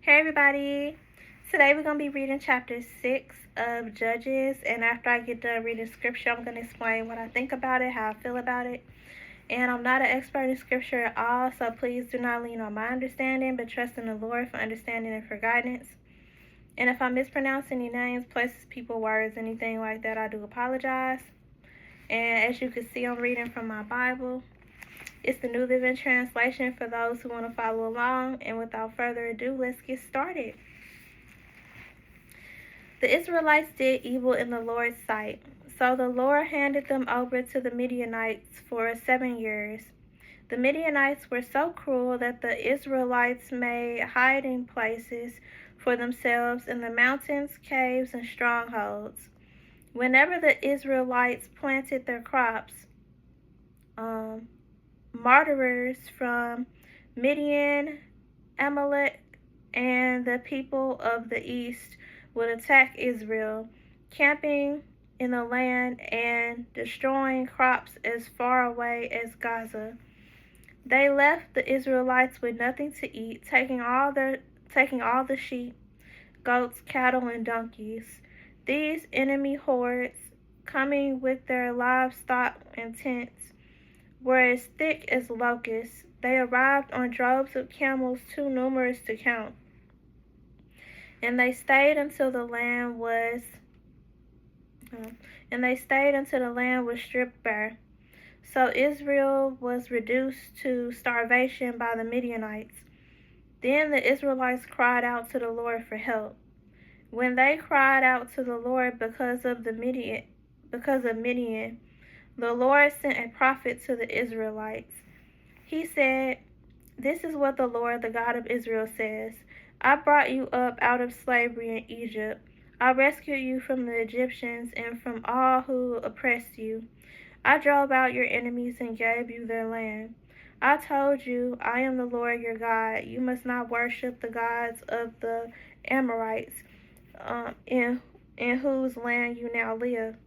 Hey everybody! Today we're going to be reading chapter 6 of Judges, and after I get done reading scripture, I'm going to explain what I think about it, how I feel about it. And I'm not an expert in scripture at all, so please do not lean on my understanding, but trust in the Lord for understanding and for guidance. And if I mispronounce any names, places, people, words, anything like that, I do apologize. And as you can see, I'm reading from my Bible. It's the New Living Translation for those who want to follow along. And without further ado, let's get started. The Israelites did evil in the Lord's sight. So the Lord handed them over to the Midianites for 7 years. The Midianites were so cruel that the Israelites made hiding places for themselves in the mountains, caves, and strongholds. Whenever the Israelites planted their crops, murderers from Midian, Amalek, and the people of the east would attack Israel, camping in the land and destroying crops as far away as Gaza. They left the Israelites with nothing to eat, taking all the sheep, goats, cattle, and donkeys. These enemy hordes, coming with their livestock and tents, were as thick as locusts. They arrived on droves of camels too numerous to count. And they stayed until the land was stripped bare. So Israel was reduced to starvation by the Midianites. Then the Israelites cried out to the Lord for help. When they cried out to the Lord because of Midian, the Lord sent a prophet to the Israelites. He said, "This is what the Lord, the God of Israel, says. I brought you up out of slavery in Egypt. I rescued you from the Egyptians and from all who oppressed you. I drove out your enemies and gave you their land. I told you, I am the Lord your God. You must not worship the gods of the Amorites, in whose land you now live.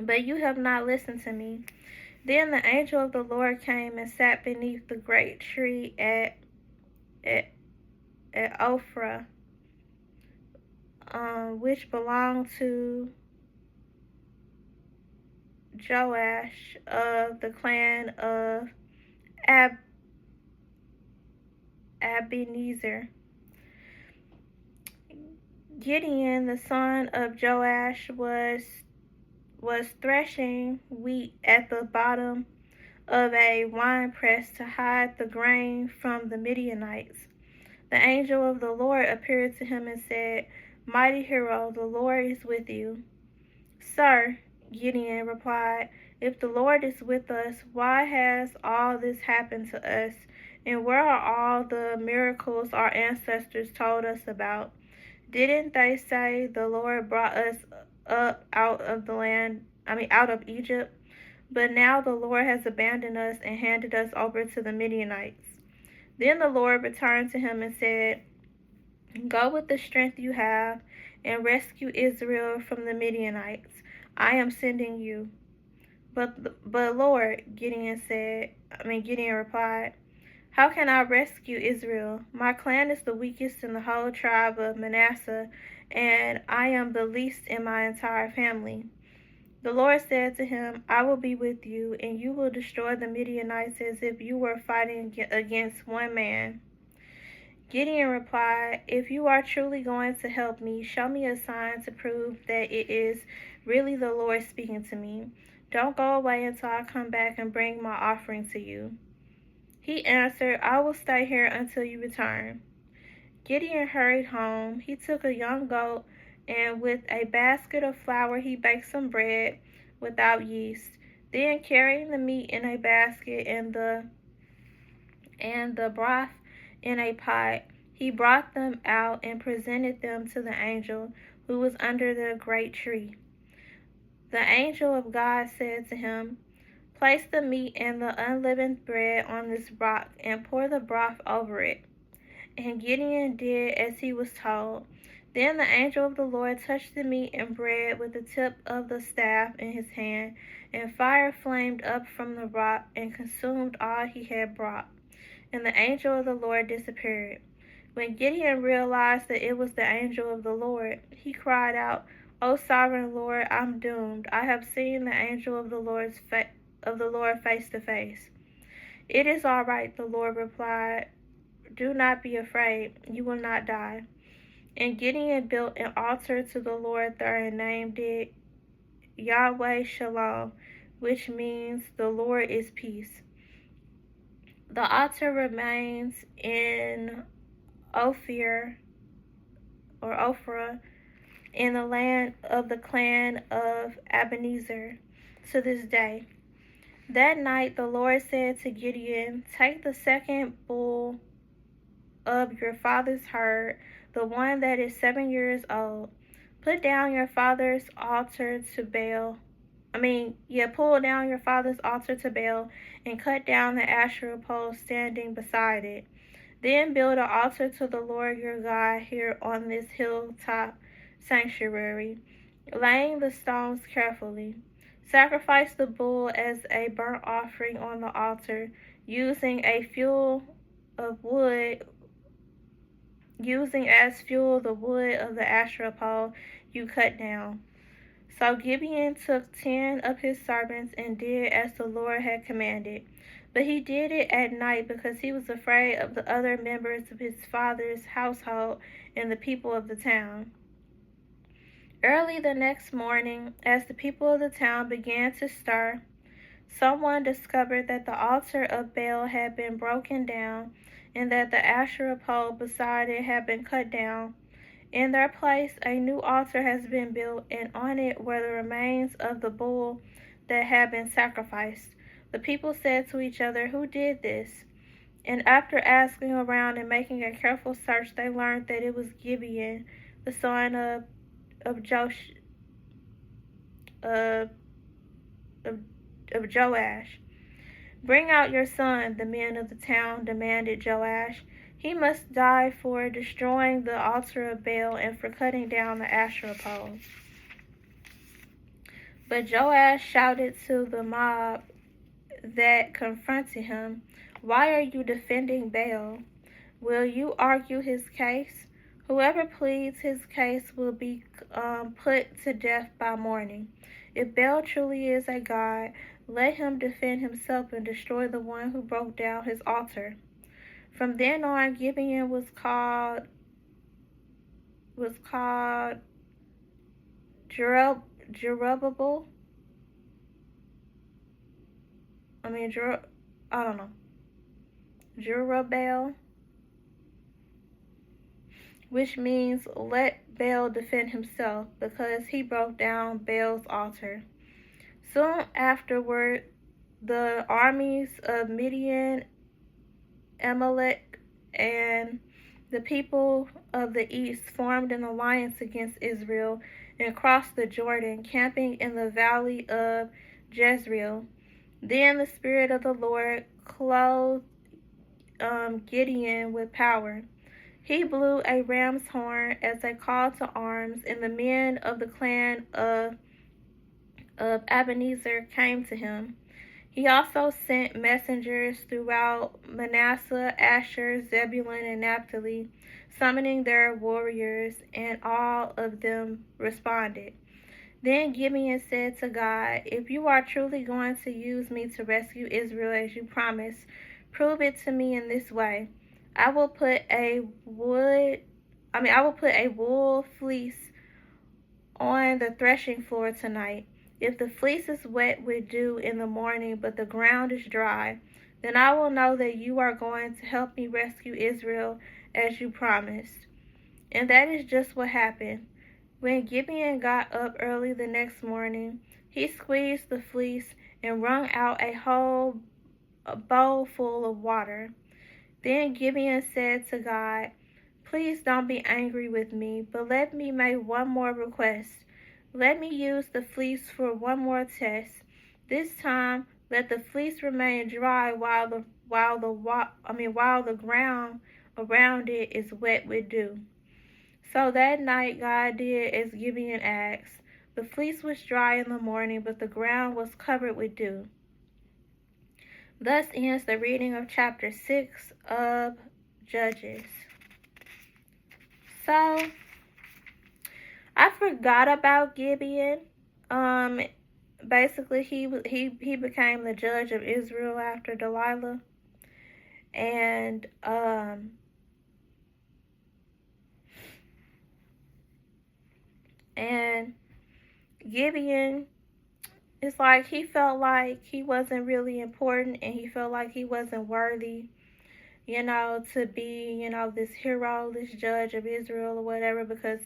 But you have not listened to me." Then the angel of the Lord came and sat beneath the great tree at Ophrah, which belonged to Joash of the clan of Ebenezer. Gideon, the son of Joash, was threshing wheat at the bottom of a winepress to hide the grain from the Midianites. The angel of the Lord appeared to him and said, "Mighty hero, the Lord is with you." "Sir," Gideon replied, "if the Lord is with us, why has all this happened to us? And where are all the miracles our ancestors told us about? Didn't they say the Lord brought us up out of Egypt? But now the Lord has abandoned us and handed us over to the Midianites." Then the Lord returned to him and said, "Go with the strength you have and rescue Israel from the Midianites. I am sending you." But Lord, Gideon replied, "How can I rescue Israel? My clan is the weakest in the whole tribe of Manasseh, and I am the least in my entire family." The Lord said to him, "I will be with you, and you will destroy the Midianites as if you were fighting against one man." Gideon replied, "If you are truly going to help me, show me a sign to prove that it is really the Lord speaking to me. Don't go away until I come back and bring my offering to you." He answered, "I will stay here until you return." Gideon hurried home. He took a young goat, and with a basket of flour he baked some bread without yeast. Then, carrying the meat in a basket and the broth in a pot, he brought them out and presented them to the angel who was under the great tree. The angel of God said to him, "Place the meat and the unleavened bread on this rock and pour the broth over it." And Gideon did as he was told. Then the angel of the Lord touched the meat and bread with the tip of the staff in his hand, and fire flamed up from the rock and consumed all he had brought. And the angel of the Lord disappeared. When Gideon realized that it was the angel of the Lord, he cried out, "O sovereign Lord, I'm doomed. I have seen the angel of the Lord face to face." "It is all right," the Lord replied. "Do not be afraid. You will not die." And Gideon built an altar to the Lord there and named it Yahweh Shalom, which means the Lord is peace. The altar remains in Ophir or Ophrah in the land of the clan of Ebenezer to this day. That night the Lord said to Gideon, "Take the second bull of your father's herd, the one that is 7 years old. Put down your father's altar to Baal. Pull down your father's altar to Baal and cut down the Asherah pole standing beside it. Then build an altar to the Lord your God here on this hilltop sanctuary, laying the stones carefully. Sacrifice the bull as a burnt offering on the altar, using as fuel the wood of the Asherah pole you cut down." So Gideon took 10 of his servants and did as the Lord had commanded. But he did it at night because he was afraid of the other members of his father's household and the people of the town. Early the next morning, as the people of the town began to stir, someone discovered that the altar of Baal had been broken down and that the Asherah pole beside it had been cut down. In their place, a new altar has been built, and on it were the remains of the bull that had been sacrificed. The people said to each other, "Who did this?" And after asking around and making a careful search, they learned that it was Gideon, the son of Joash. "Bring out your son," the men of the town demanded Joash. "He must die for destroying the altar of Baal and for cutting down the Asherah pole." But Joash shouted to the mob that confronted him, "Why are you defending Baal? Will you argue his case? Whoever pleads his case will be put to death by morning. If Baal truly is a god, let him defend himself and destroy the one who broke down his altar." From then on, Gideon was called Jerubbaal. Jerubbaal, which means "let Baal defend himself," because he broke down Baal's altar. Soon afterward, the armies of Midian, Amalek, and the people of the east formed an alliance against Israel and crossed the Jordan, camping in the valley of Jezreel. Then the Spirit of the Lord clothed Gideon with power. He blew a ram's horn as a call to arms, and the men of the clan of Ebenezer came to him. He also sent messengers throughout Manasseh, Asher, Zebulun, and Naphtali, summoning their warriors, and all of them responded. Then Gideon said to God, "If you are truly going to use me to rescue Israel as you promised, prove it to me in this way. I will put a wool fleece on the threshing floor tonight. If the fleece is wet with dew in the morning, but the ground is dry, then I will know that you are going to help me rescue Israel as you promised." And that is just what happened. When Gideon got up early the next morning, he squeezed the fleece and wrung out a whole bowl full of water. Then Gideon said to God, "Please don't be angry with me, but let me make one more request. Let me use the fleece for one more test. This time, let the fleece remain dry while the ground around it is wet with dew." So that night God did as Gideon asked. The fleece was dry in the morning, but the ground was covered with dew. Thus ends the reading of chapter 6 of Judges. So I forgot about Gideon. Um, Basically, he became the judge of Israel after Delilah, and and Gideon, it's like he felt like he wasn't really important, and he felt like he wasn't worthy, to be, this hero, this judge of Israel or whatever, because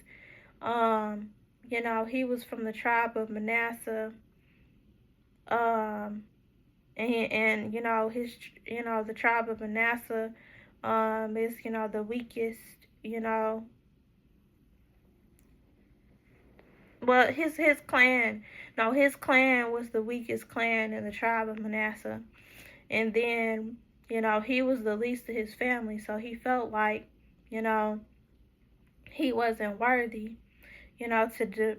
um, he was from the tribe of Manasseh, um, and his, the tribe of Manasseh, is, the weakest, you know, well, his clan, no, his clan was the weakest clan in the tribe of Manasseh, and then, he was the least of his family, so he felt like, you know, he wasn't worthy, to do,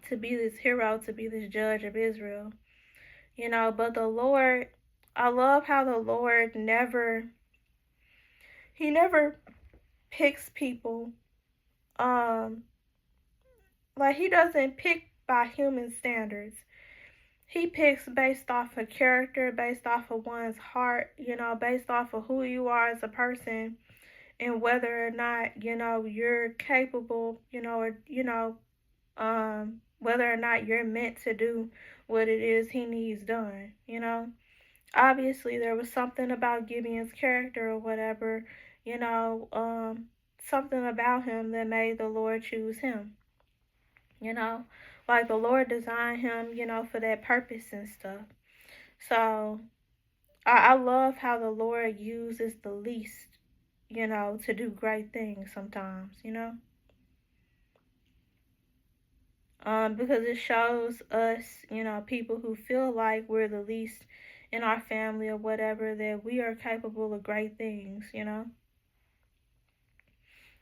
to be this hero, to be this judge of Israel, but the Lord, I love how the Lord he never picks people, um, like he doesn't pick by human standards. He picks based off of character, based off of one's heart, based off of who you are as a person, and whether or not, you're capable, or, whether or not you're meant to do what it is he needs done. Obviously, there was something about Gideon's character or whatever, you know, um, something about him that made the Lord choose him, you know, like the Lord designed him, for that purpose and stuff. So I love how the Lord uses the least, to do great things sometimes. Because it shows us, people who feel like we're the least in our family or whatever, that we are capable of great things.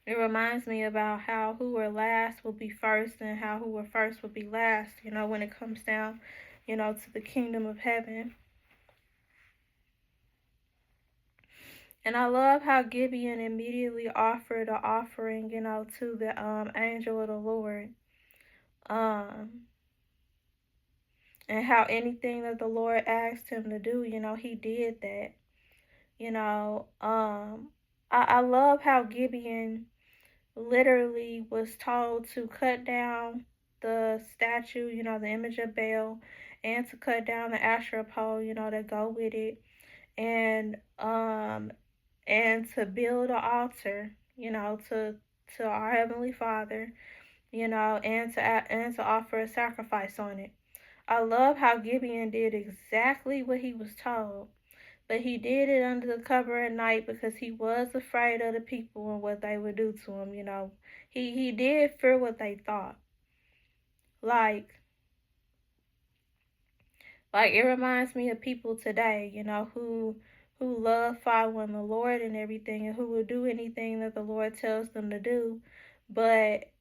It reminds me about how who were last will be first, and how who were first will be last, when it comes down, to the kingdom of heaven. And I love how Gideon immediately offered an offering, to the angel of the Lord. Um, and how anything that the Lord asked him to do, he did that. You know, I love how Gideon literally was told to cut down the statue, the image of Baal, and to cut down the Asherah pole, that go with it, and to build an altar, to our heavenly Father, and to offer a sacrifice on it. I love how Gideon did exactly what he was told, but he did it under the cover of night because he was afraid of the people and what they would do to him. He did fear what they thought. Like it reminds me of people today, who love following the Lord and everything, and who will do anything that the Lord tells them to do. But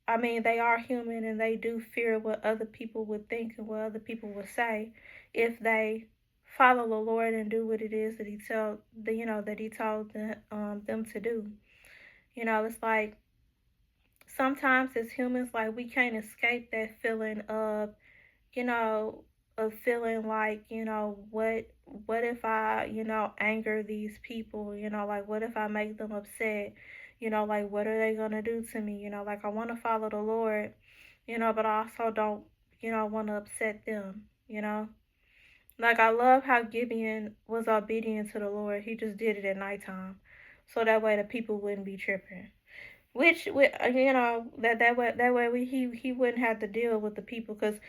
I mean, they are human, and they do fear what other people would think and what other people would say if they follow the Lord and do what it is that He told them to do. It's like sometimes as humans, like we can't escape that feeling you know, of feeling like, what if I, anger these people, like what if I make them upset, like what are they gonna do to me, like I want to follow the Lord, but I also don't, want to upset them. Like I love how Gideon was obedient to the Lord. He just did it at nighttime, so that way the people wouldn't be tripping. Which, that way he wouldn't have to deal with the people, because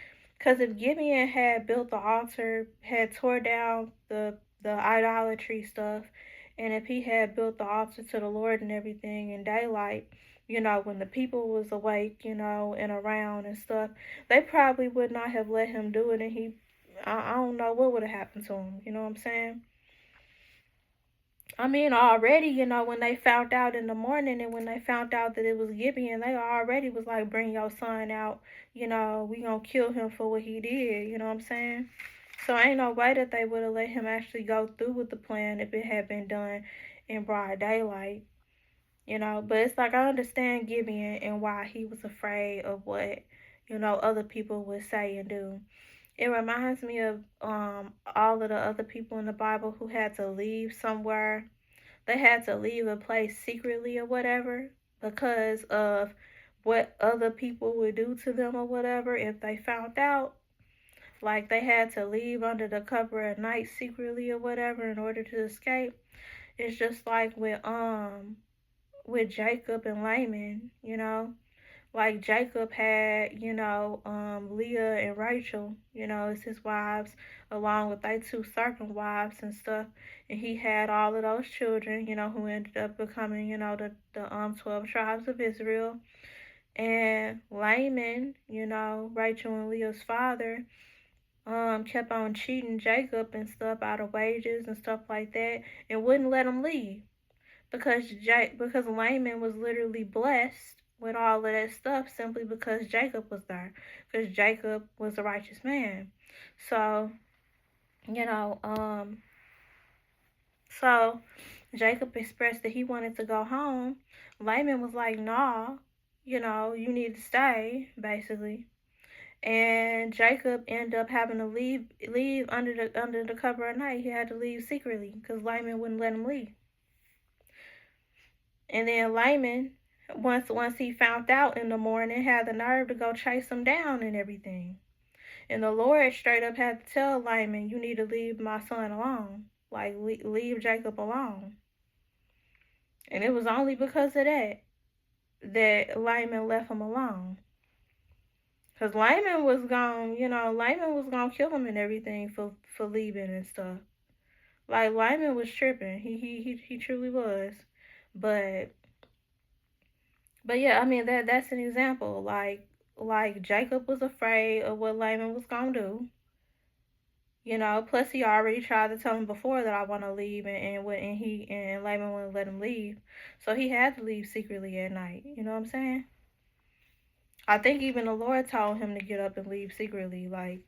if Gideon had built the altar, had tore down the idolatry stuff, and if he had built the altar to the Lord and everything in daylight, when the people was awake, and around and stuff, they probably would not have let him do it, and I don't know what would have happened to him. You know what I'm saying? I mean, already, when they found out in the morning, and when they found out that it was Gideon, they already was like, bring your son out. We gonna kill him for what he did. You know what I'm saying? So ain't no way that they would have let him actually go through with the plan if it had been done in broad daylight, you know. But it's like I understand Gideon and why he was afraid of what, you know, other people would say and do. It reminds me of all of the other people in the Bible who had to leave somewhere. They had to leave a place secretly or whatever because of what other people would do to them or whatever if they found out. Like they had to leave under the cover of night secretly or whatever in order to escape. It's just like with Jacob and Laman, you know. Like Jacob had, you know, Leah and Rachel, you know, as his wives, along with their two serpent wives and stuff. And he had all of those children, you know, who ended up becoming, you know, the 12 tribes of Israel. And Laman, you know, Rachel and Leah's father, kept on cheating Jacob and stuff out of wages and stuff like that, and wouldn't let him leave because Laman was literally blessed with all of that stuff simply because Jacob was there, because Jacob was a righteous man. So you know, so Jacob expressed that he wanted to go home. Laman was like, "Nah, you know, you need to stay," basically. And Jacob ended up having to leave under the cover of night. He had to leave secretly because Laman wouldn't let him leave. And then Laman, once he found out in the morning, had the nerve to go chase him down and everything. And the Lord straight up had to tell Laman, "You need to leave my son alone. Like leave Jacob alone." And it was only because of that Laman left him alone. Cause Laman was gonna, you know, Laman was gonna kill him and everything for leaving and stuff. Like Laman was tripping. He truly was. But But yeah, I mean that's an example. Like Jacob was afraid of what Laman was gonna do. You know, plus he already tried to tell him before that I want to leave, and Laman wouldn't let him leave, so he had to leave secretly at night. You know what I'm saying? I think even the Lord told him to get up and leave secretly. Like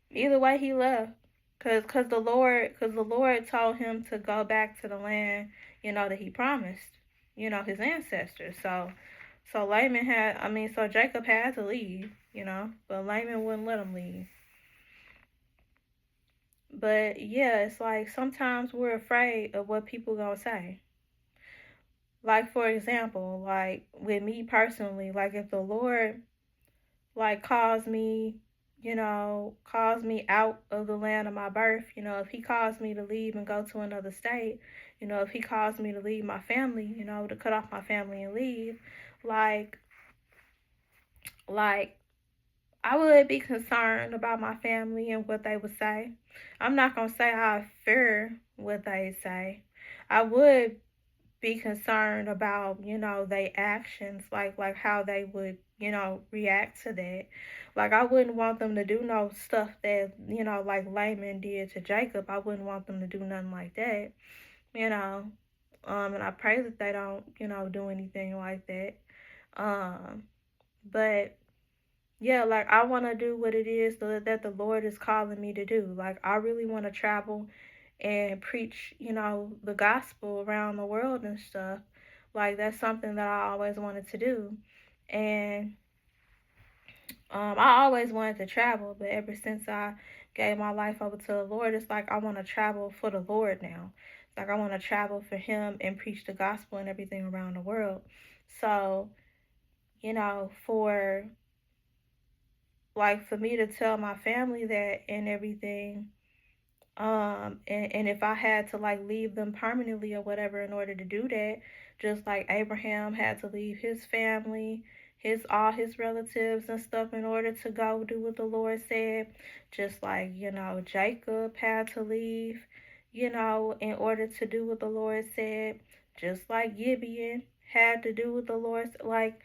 either way, he left, cause the Lord told him to go back to the land, you know, that he promised, you know, his ancestors. So so Jacob had to leave, you know, but Laman wouldn't let him leave. But yeah, it's like sometimes we're afraid of what people gonna say. Like for example, like with me personally, like if the Lord like calls me out of the land of my birth, you know, if he calls me to leave and go to another state, you know, if he calls me to leave my family, you know, to cut off my family and leave, like like I would be concerned about my family and what they would say. I'm not gonna say I fear what they say. I would be concerned about, you know, their actions, like how they would, you know, react to that. Like I wouldn't want them to do no stuff that, you know, like Laman did to Jacob. I wouldn't want them to do nothing like that, you know. And I pray that they don't, you know, do anything like that. Um, but yeah, like I want to do what it is that the Lord is calling me to do. Like I really want to travel and preach, you know, the gospel around the world and stuff. Like that's something that I always wanted to do. And I always wanted to travel, but ever since I gave my life over to the Lord, it's like I want to travel for the Lord now. It's like I want to travel for him and preach the gospel and everything around the world. So, you know, for me to tell my family that and everything, and if I had to like leave them permanently or whatever in order to do that, just like Abraham had to leave his family, all his relatives and stuff in order to go do what the Lord said, just like, you know, Jacob had to leave, you know, in order to do what the Lord said, just like Gideon had to do what the Lord like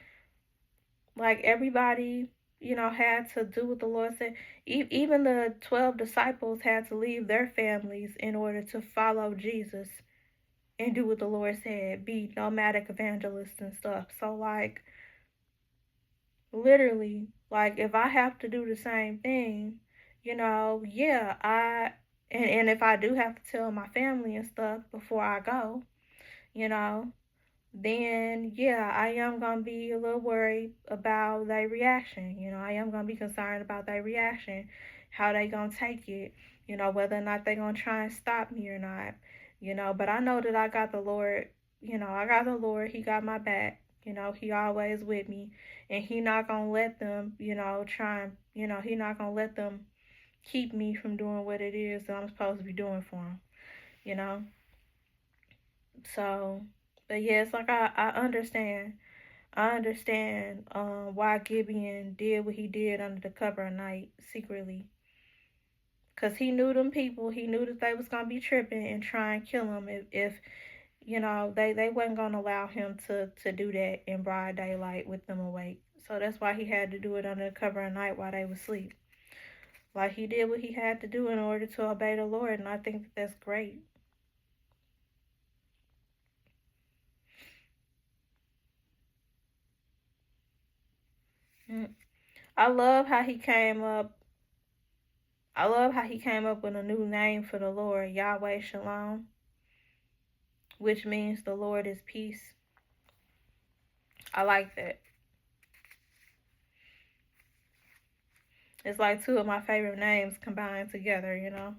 everybody, you know, had to do what the Lord said. Even the 12 disciples had to leave their families in order to follow Jesus and do what the Lord said, be nomadic evangelists and stuff. So, like, literally, like, if I have to do the same thing, you know, and if I do have to tell my family and stuff before I go, you know, then yeah, I am gonna be a little worried about their reaction. I am gonna be concerned about their reaction, how they gonna take it, whether or not they gonna try and stop me or not. But I know that I got the Lord. I got the Lord. He got my back. He always with me, and he not gonna let them, try and, he not gonna let them keep me from doing what it is that I'm supposed to be doing for him. You know. So, but yeah, it's like I understand. I understand why Gideon did what he did under the cover of night secretly. Because he knew them people. He knew that they was going to be tripping and try and kill him if they wasn't going to allow him to do that in broad daylight with them awake. So that's why he had to do it under the cover of night while they was asleep. Like, he did what he had to do in order to obey the Lord, and I think that that's great. Mm. I love how he came up. I love how he came up with a new name for the Lord, Yahweh Shalom, which means the Lord is peace. I like that. It's like two of my favorite names combined together.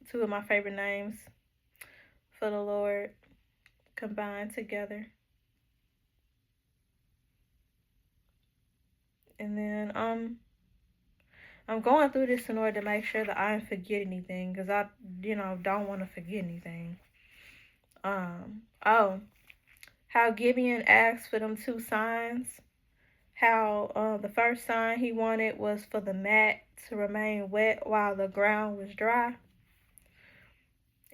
Two of my favorite names for the Lord combined together. And then I'm going through this in order to make sure that I don't forget anything, because I don't want to forget anything. Oh, how Gideon asked for them two signs. How the first sign he wanted was for the mat to remain wet while the ground was dry.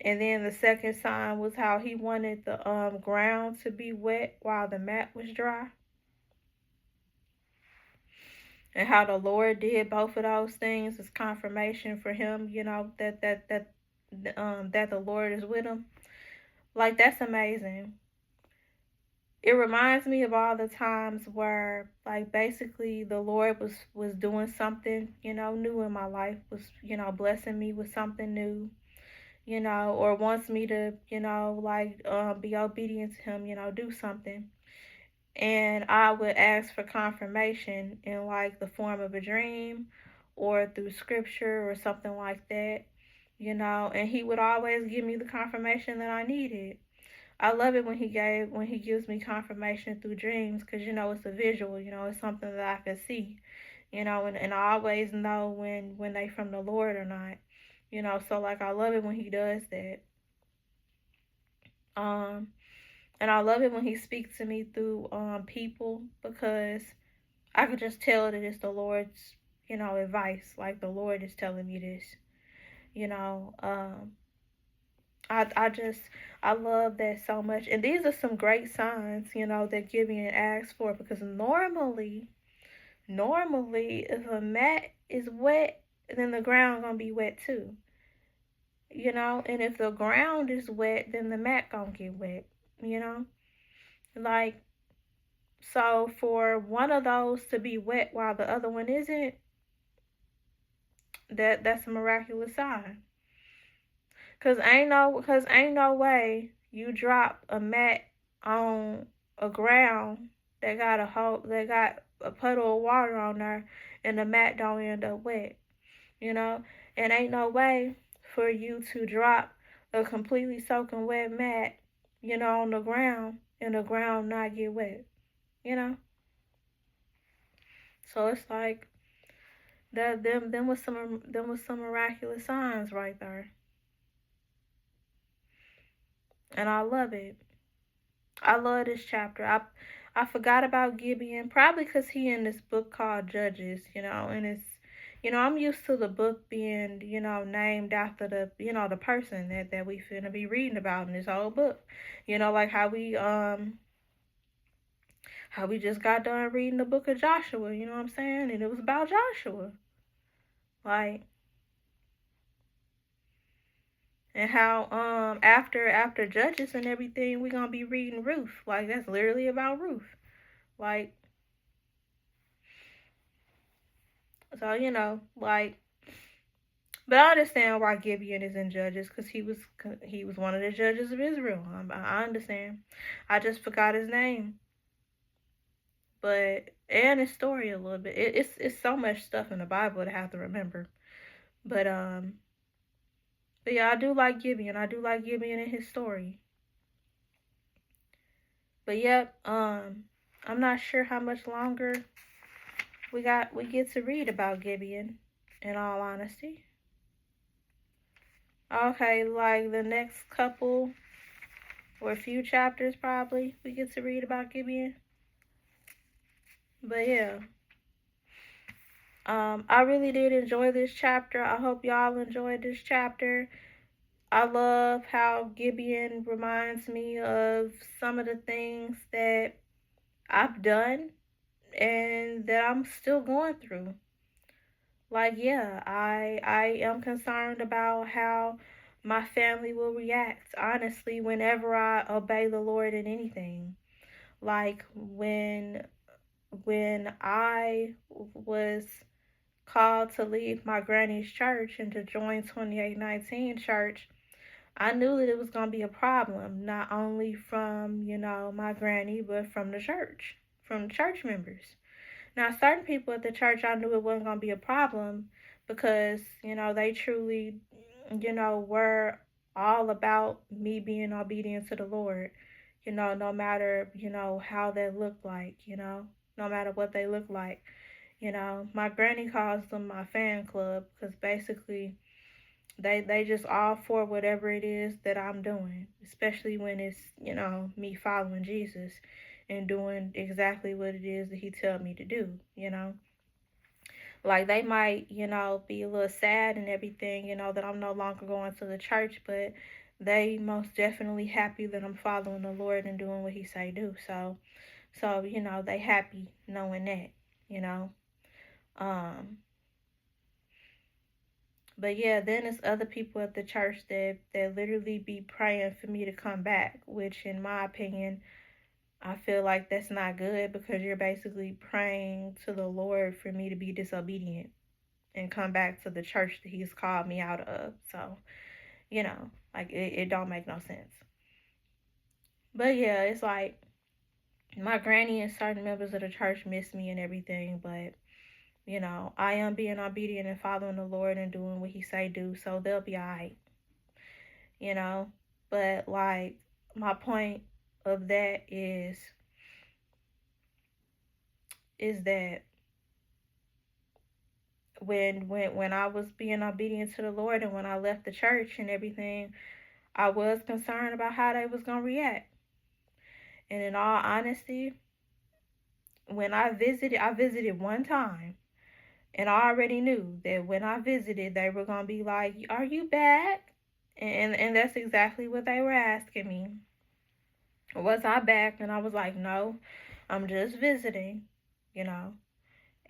And then the second sign was how he wanted the ground to be wet while the mat was dry. And how the Lord did both of those things as confirmation for him, that the Lord is with him. Like, that's amazing. It reminds me of all the times where, like, basically the Lord was doing something, new in my life, was, blessing me with something new, or wants me to, like, be obedient to him, do something. And I would ask for confirmation in, like, the form of a dream or through scripture or something like that, and he would always give me the confirmation that I needed. I love it when he gives me confirmation through dreams, because it's a visual, it's something that I can see, and I always know when they from the Lord or not, so, like, I love it when he does that. um and I love it when he speaks to me through people, because I could just tell that it's the Lord's, advice, like the Lord is telling me this, you know um I just, I love that so much. And these are some great signs, that Gideon asked for, because normally if a mat is wet, then the ground gonna be wet too. And if the ground is wet, then the mat gonna get wet, you know? Like, so for one of those to be wet while the other one isn't, that's a miraculous sign. Cause ain't no way you drop a mat on a ground that got a puddle of water on there, and the mat don't end up wet, you know? And ain't no way for you to drop a completely soaking wet mat, on the ground, and the ground not get wet, you know? So it's like that them was some miraculous signs right there. And I love it. I love this chapter. I forgot about Gideon, probably because he in this book called Judges, and it's, I'm used to the book being, named after the person that we finna be reading about in this whole book. Like how we just got done reading the book of Joshua, you know what I'm saying? And it was about Joshua. Like, and how after Judges and everything, we gonna be reading Ruth. Like, that's literally about Ruth. Like, so, like, But I understand why Gideon is in Judges, because he was one of the judges of Israel. I understand. I just forgot his name, but and his story a little bit. It's so much stuff in the Bible to have to remember. But but yeah, I do like Gideon. I do like Gideon and his story. But yep, I'm not sure how much longer we get to read about Gideon. In all honesty, okay, like the next couple or a few chapters probably we get to read about Gideon. But yeah, I really did enjoy this chapter. I hope y'all enjoyed this chapter. I love how Gideon reminds me of some of the things that I've done and that I'm still going through. Like, yeah, I am concerned about how my family will react, honestly, whenever I obey the Lord in anything. Like when I was called to leave my granny's church and to join 2819 church, I knew that it was going to be a problem, not only from, my granny, but from the church members. Now, certain people at the church, I knew it wasn't going to be a problem because, they truly, were all about me being obedient to the Lord, no matter, how they looked like, no matter what they look like. My granny calls them my fan club because basically they just all for whatever it is that I'm doing, especially when it's, me following Jesus and doing exactly what it is that he tell me to do. Like they might, be a little sad and everything, that I'm no longer going to the church, but they most definitely happy that I'm following the Lord and doing what he say do. So, they happy knowing that, you know. Um But yeah, then there's other people at the church that literally be praying for me to come back, which in my opinion, I feel like that's not good because you're basically praying to the Lord for me to be disobedient and come back to the church that he's called me out of. So, like it don't make no sense. But yeah, it's like my granny and certain members of the church miss me and everything, but I am being obedient and following the Lord and doing what he say do, so they'll be alright. you know. But like my point of that is that when I was being obedient to the Lord and when I left the church and everything, I was concerned about how they was gonna react. And in all honesty, when I visited one time, and I already knew that when I visited, they were gonna be like, "Are you back?" And that's exactly what they were asking me. Was I back? And I was like, "No, I'm just visiting," you know.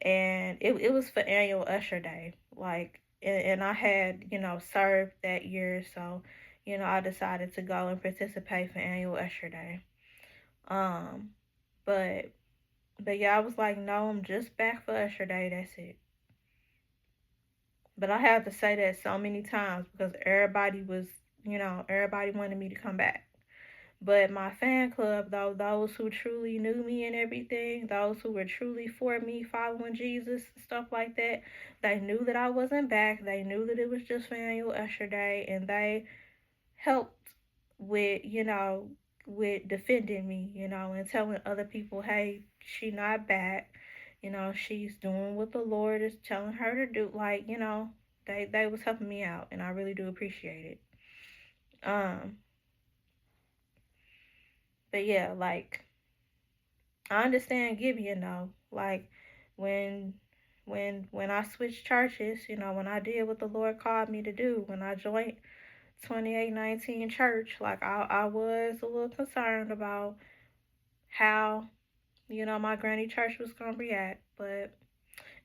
And it was for annual Usher Day, like, and I had served that year, so I decided to go and participate for annual Usher Day. Um, but yeah, I was like, no, I'm just back for Usher Day. That's it. But I had to say that so many times because everybody wanted me to come back. But my fan club, though, those who truly knew me and everything, those who were truly for me, following Jesus, stuff like that, they knew that I wasn't back. They knew that it was just for annual Usher Day, and they helped with, with defending me, and telling other people, hey, she not back. She's doing what the Lord is telling her to do. Like, they was helping me out, and I really do appreciate it. Um, but yeah, like I understand Gideon though. Like when when I switched churches, when I did what the Lord called me to do, when I joined 2819 church, like I was a little concerned about how, my granny church was gonna react, but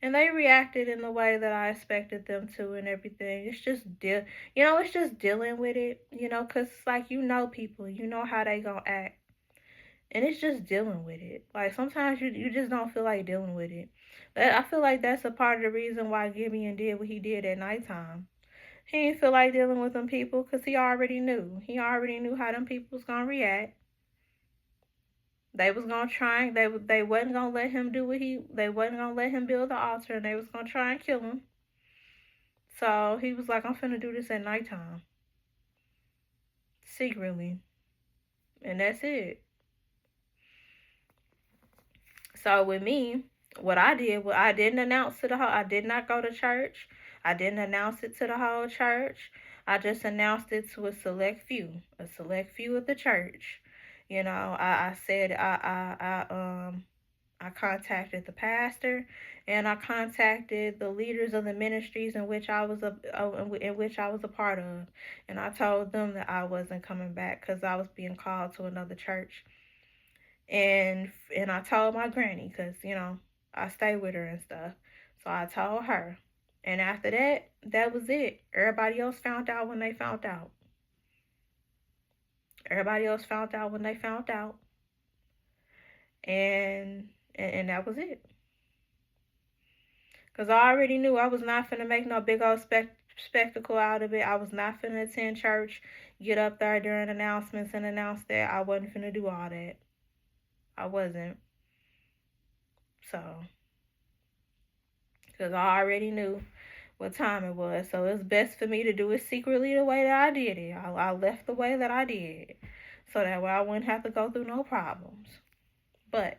and they reacted in the way that I expected them to and everything. It's just it's just dealing with it, cuz like people, how they going to act. And it's just dealing with it. Like sometimes you just don't feel like dealing with it. I feel like that's a part of the reason why Gideon did what he did at nighttime. He didn't feel like dealing with them people because he already knew. He already knew how them people was gonna react. They was gonna try. They wasn't gonna let him do what he. They wasn't gonna let him build the altar, and they was gonna try and kill him. So he was like, "I'm finna do this at nighttime, secretly," and that's it. So with me, what I did was I didn't announce to the whole. I did not go to church. I didn't announce it to the whole church. I just announced it to a select few of the church. You know, I said I contacted the pastor, and I contacted the leaders of the ministries in which I was a part of, and I told them that I wasn't coming back because I was being called to another church, and I told my granny because I stay with her and stuff, so I told her, and after that, that was it. Everybody else found out when they found out. Everybody else found out when they found out, and that was it. Because I already knew I was not finna make no big old spectacle out of it. I was not finna attend church, get up there during announcements and announce that. I wasn't finna do all that. I wasn't. So, because I already knew what time it was. So it's best for me to do it secretly the way that I did it. I left the way that I did. So that way I wouldn't have to go through no problems. But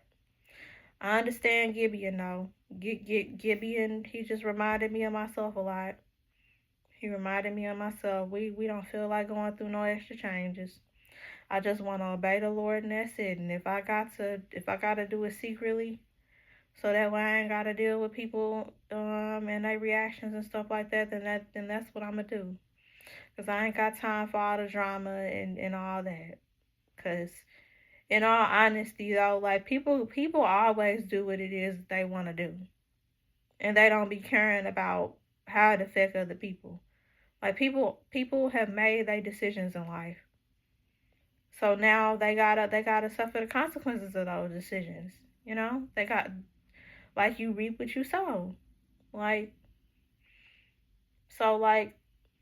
I understand Gideon though. Gideon, he just reminded me of myself a lot. He reminded me of myself. We don't feel like going through no extra changes. I just want to obey the Lord and that's it. And if I gotta do it secretly, so that way I ain't gotta deal with people and their reactions and stuff like that, then that's what I'm gonna do. Cause I ain't got time for all the drama and all that. Cause in all honesty though, like people always do what it is they want to do, and they don't be caring about how it affects other people. Like people have made their decisions in life. So now they gotta suffer the consequences of those decisions. They got, like, you reap what you sow. Like, so like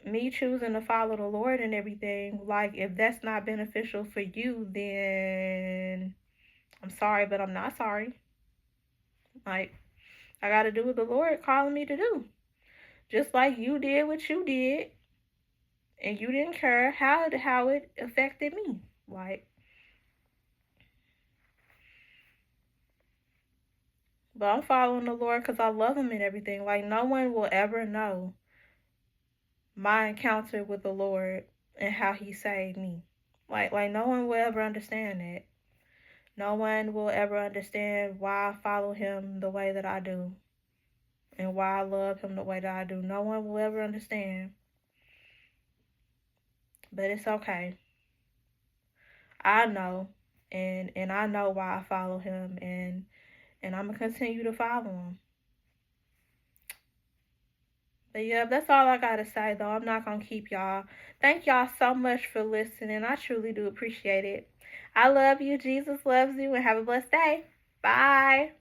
me choosing to follow the Lord and everything, like if that's not beneficial for you, then I'm sorry, but I'm not sorry. Like, I gotta do what the Lord calling me to do. Just like you did what you did, and you didn't care how it affected me. Like, but I'm following the Lord because I love Him and everything. Like, no one will ever know my encounter with the Lord and how He saved me. Like no one will ever understand that. No one will ever understand why I follow Him the way that I do, and why I love Him the way that I do. No one will ever understand. But it's okay. I know, and I know why I follow Him, and I'm gonna continue to follow Him. But yeah, that's all I gotta say though. I'm not gonna keep y'all. Thank y'all so much for listening. I truly do appreciate it. I love you. Jesus loves you, and have a blessed day. Bye.